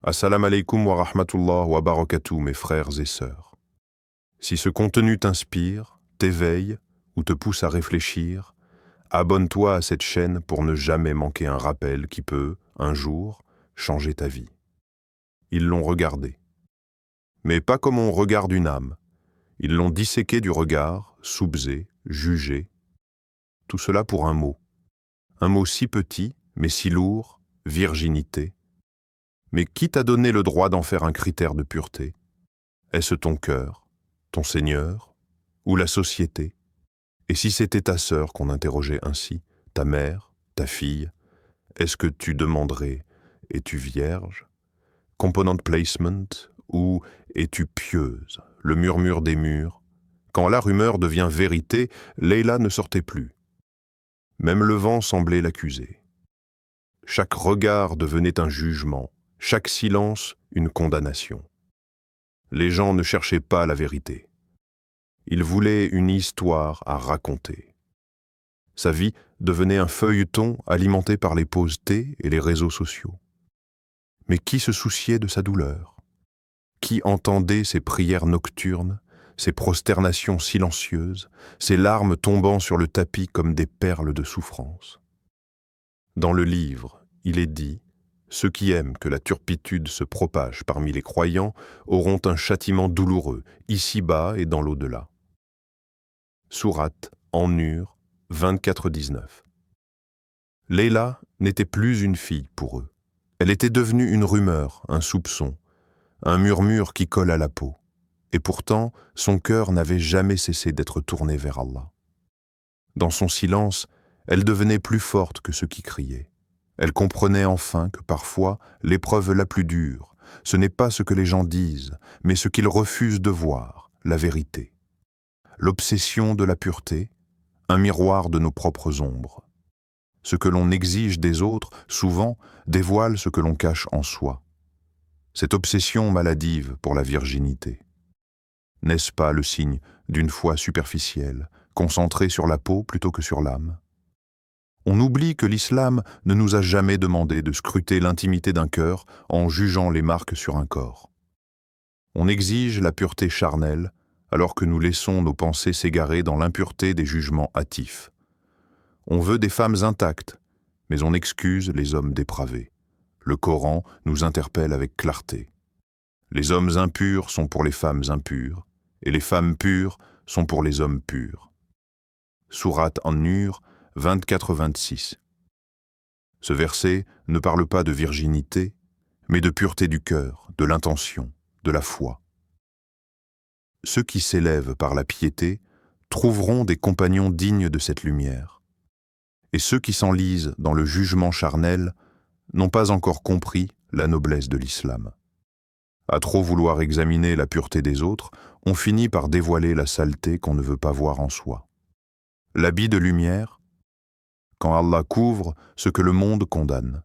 Assalamu alaikum wa rahmatullah wa barakatuh, mes frères et sœurs. Si ce contenu t'inspire, t'éveille ou te pousse à réfléchir, abonne-toi à cette chaîne pour ne jamais manquer un rappel qui peut, un jour, changer ta vie. Ils l'ont regardé. Mais pas comme on regarde une âme. Ils l'ont disséqué du regard, soupesé, jugé. Tout cela pour un mot. Un mot si petit, mais si lourd, virginité. Mais qui t'a donné le droit d'en faire un critère de pureté? Est-ce ton cœur, ton Seigneur, ou la société? Et si c'était ta sœur qu'on interrogeait ainsi, ta mère, ta fille, est-ce que tu demanderais « Es-tu vierge ?» Component placement ou « Es-tu pieuse ?» Le murmure des murs. Quand la rumeur devient vérité, Leila ne sortait plus. Même le vent semblait l'accuser. Chaque regard devenait un jugement, chaque silence une condamnation. Les gens ne cherchaient pas la vérité. Ils voulaient une histoire à raconter. Sa vie devenait un feuilleton alimenté par les pauses thé et les réseaux sociaux. Mais qui se souciait de sa douleur? Qui entendait ses prières nocturnes, ses prosternations silencieuses, ses larmes tombant sur le tapis comme des perles de souffrance? Dans le livre, il est dit: ceux qui aiment que la turpitude se propage parmi les croyants auront un châtiment douloureux, ici-bas et dans l'au-delà. Sourate An-Nur 24-19. Leila n'était plus une fille pour eux. Elle était devenue une rumeur, un soupçon, un murmure qui colle à la peau. Et pourtant, son cœur n'avait jamais cessé d'être tourné vers Allah. Dans son silence, elle devenait plus forte que ceux qui criaient. Elle comprenait enfin que parfois, l'épreuve la plus dure, ce n'est pas ce que les gens disent, mais ce qu'ils refusent de voir, la vérité. L'obsession de la pureté, un miroir de nos propres ombres. Ce que l'on exige des autres, souvent, dévoile ce que l'on cache en soi. Cette obsession maladive pour la virginité. N'est-ce pas le signe d'une foi superficielle, concentrée sur la peau plutôt que sur l'âme? On oublie que l'islam ne nous a jamais demandé de scruter l'intimité d'un cœur en jugeant les marques sur un corps. On exige la pureté charnelle, alors que nous laissons nos pensées s'égarer dans l'impureté des jugements hâtifs. On veut des femmes intactes, mais on excuse les hommes dépravés. Le Coran nous interpelle avec clarté. Les hommes impurs sont pour les femmes impures, et les femmes pures sont pour les hommes purs. Sourate An-Nur 24-26. Ce verset ne parle pas de virginité, mais de pureté du cœur, de l'intention, de la foi. Ceux qui s'élèvent par la piété trouveront des compagnons dignes de cette lumière. Et ceux qui s'enlisent dans le jugement charnel n'ont pas encore compris la noblesse de l'islam. À trop vouloir examiner la pureté des autres, on finit par dévoiler la saleté qu'on ne veut pas voir en soi. L'habit de lumière, quand Allah couvre ce que le monde condamne.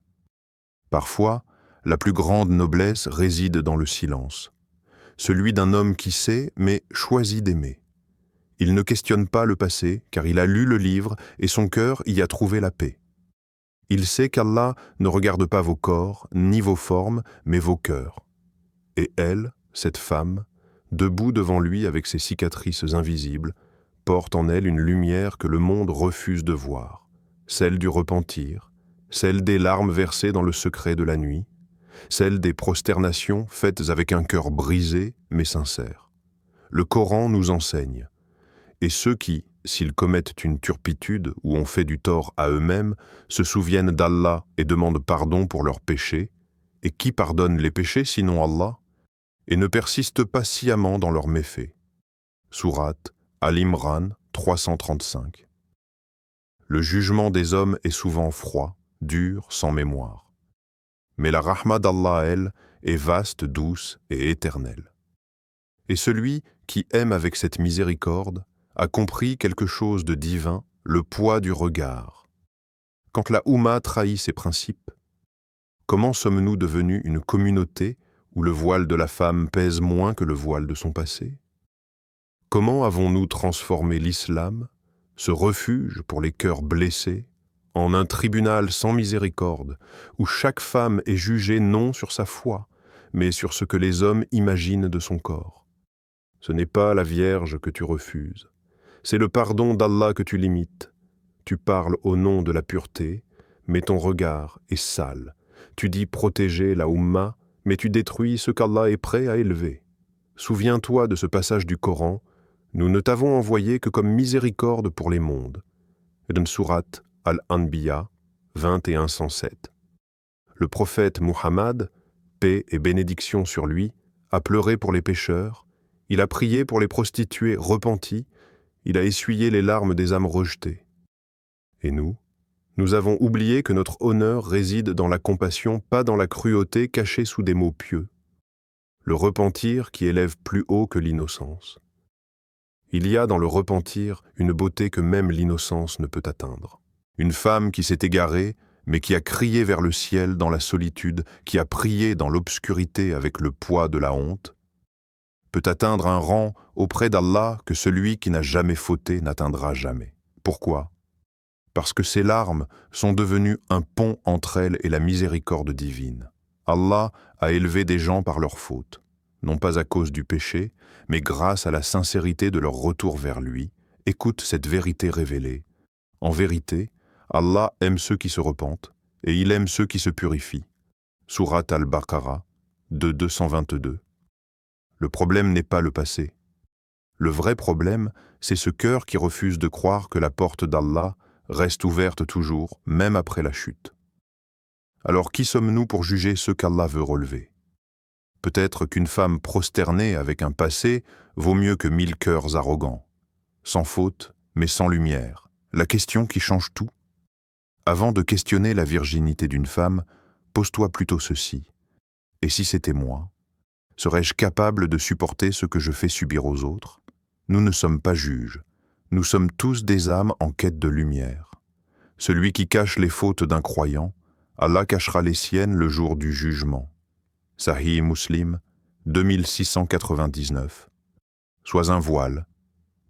Parfois, la plus grande noblesse réside dans le silence, celui d'un homme qui sait, mais choisit d'aimer. Il ne questionne pas le passé, car il a lu le livre et son cœur y a trouvé la paix. Il sait qu'Allah ne regarde pas vos corps, ni vos formes, mais vos cœurs. Et elle, cette femme, debout devant lui avec ses cicatrices invisibles, porte en elle une lumière que le monde refuse de voir. Celle du repentir, celle des larmes versées dans le secret de la nuit, celle des prosternations faites avec un cœur brisé mais sincère. Le Coran nous enseigne. Et ceux qui, s'ils commettent une turpitude ou ont fait du tort à eux-mêmes, se souviennent d'Allah et demandent pardon pour leurs péchés, et qui pardonne les péchés sinon Allah, et ne persistent pas sciemment dans leurs méfaits. Sourate Al-Imran 335. Le jugement des hommes est souvent froid, dur, sans mémoire. Mais la rahma d'Allah, elle, est vaste, douce et éternelle. Et celui qui aime avec cette miséricorde a compris quelque chose de divin, le poids du regard. Quand la Oumma trahit ses principes, comment sommes-nous devenus une communauté où le voile de la femme pèse moins que le voile de son passé? Comment avons-nous transformé l'islam, ce refuge pour les cœurs blessés, en un tribunal sans miséricorde, où chaque femme est jugée non sur sa foi, mais sur ce que les hommes imaginent de son corps. Ce n'est pas la Vierge que tu refuses, c'est le pardon d'Allah que tu limites. Tu parles au nom de la pureté, mais ton regard est sale. Tu dis protéger la Ummah, mais tu détruis ce qu'Allah est prêt à élever. Souviens-toi de ce passage du Coran, nous ne t'avons envoyé que comme miséricorde pour les mondes. Surat Al-Anbiya 21:107. Le prophète Muhammad, paix et bénédiction sur lui, a pleuré pour les pécheurs, il a prié pour les prostituées repenties, il a essuyé les larmes des âmes rejetées. Et nous avons oublié que notre honneur réside dans la compassion, pas dans la cruauté cachée sous des mots pieux. Le repentir qui élève plus haut que l'innocence. Il y a dans le repentir une beauté que même l'innocence ne peut atteindre. Une femme qui s'est égarée, mais qui a crié vers le ciel dans la solitude, qui a prié dans l'obscurité avec le poids de la honte, peut atteindre un rang auprès d'Allah que celui qui n'a jamais fauté n'atteindra jamais. Pourquoi ? Parce que ces larmes sont devenues un pont entre elles et la miséricorde divine. Allah a élevé des gens par leurs fautes, non pas à cause du péché, mais grâce à la sincérité de leur retour vers lui. Écoute cette vérité révélée. En vérité, Allah aime ceux qui se repentent, et il aime ceux qui se purifient. Surat Al-Baqarah 2:222. Le problème n'est pas le passé. Le vrai problème, c'est ce cœur qui refuse de croire que la porte d'Allah reste ouverte toujours, même après la chute. Alors qui sommes-nous pour juger ceux qu'Allah veut relever ? Peut-être qu'une femme prosternée avec un passé vaut mieux que 1000 cœurs arrogants, sans faute, mais sans lumière. La question qui change tout. Avant de questionner la virginité d'une femme, pose-toi plutôt ceci. Et si c'était moi ? Serais-je capable de supporter ce que je fais subir aux autres ? Nous ne sommes pas juges. Nous sommes tous des âmes en quête de lumière. Celui qui cache les fautes d'un croyant, Allah cachera les siennes le jour du jugement. Sahih Muslim 2699. Sois un voile,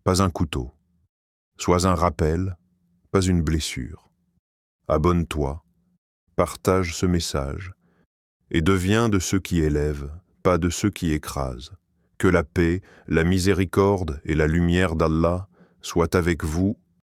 pas un couteau. Sois un rappel, pas une blessure. Abonne-toi, partage ce message, et deviens de ceux qui élèvent, pas de ceux qui écrasent. Que la paix, la miséricorde et la lumière d'Allah soient avec vous